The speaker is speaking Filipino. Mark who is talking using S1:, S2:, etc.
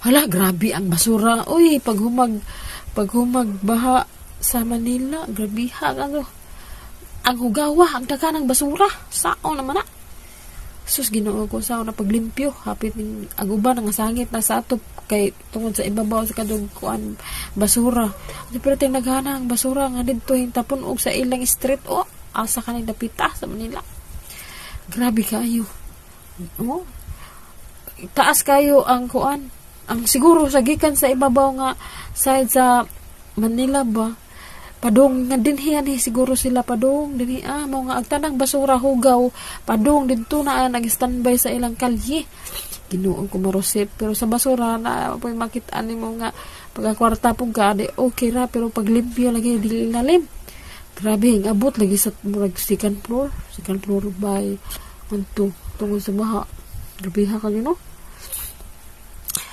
S1: Hala, grabe ang basura. Uy, pag humag baha sa Manila, grabe ha, ang hugawa, ang daga ng basura. Sao naman na. Sus, ginoo ko sao na paglimpyo. Hapit ng aguban, ang sangit na sa atop kay tungod sa ibabaw sa kadugkuan basura. Pero ting naghana ang basura nga dito yung tapon og sa ilang street. Oh, asa ka nang dapita sa Manila. Grabe kayo. Oh, taas kayo ang kuan. Ang siguro sa gikan sa ibabaw nga side sa Manila ba, padong nga dinhi siguro sila padong dinhi mao nga agtanang basura hugaw padong didto na nag-standby sa ilang kalye. Ginuon ko marosip pero sa basura na poy makita nimo nga pagkakwarta pug ka okay ra pero pag limpyo lagi dili lalim. Grabe ang abot lagi sa murag second floor by 1 2 tungod sa baha. Grabe ha kayo no.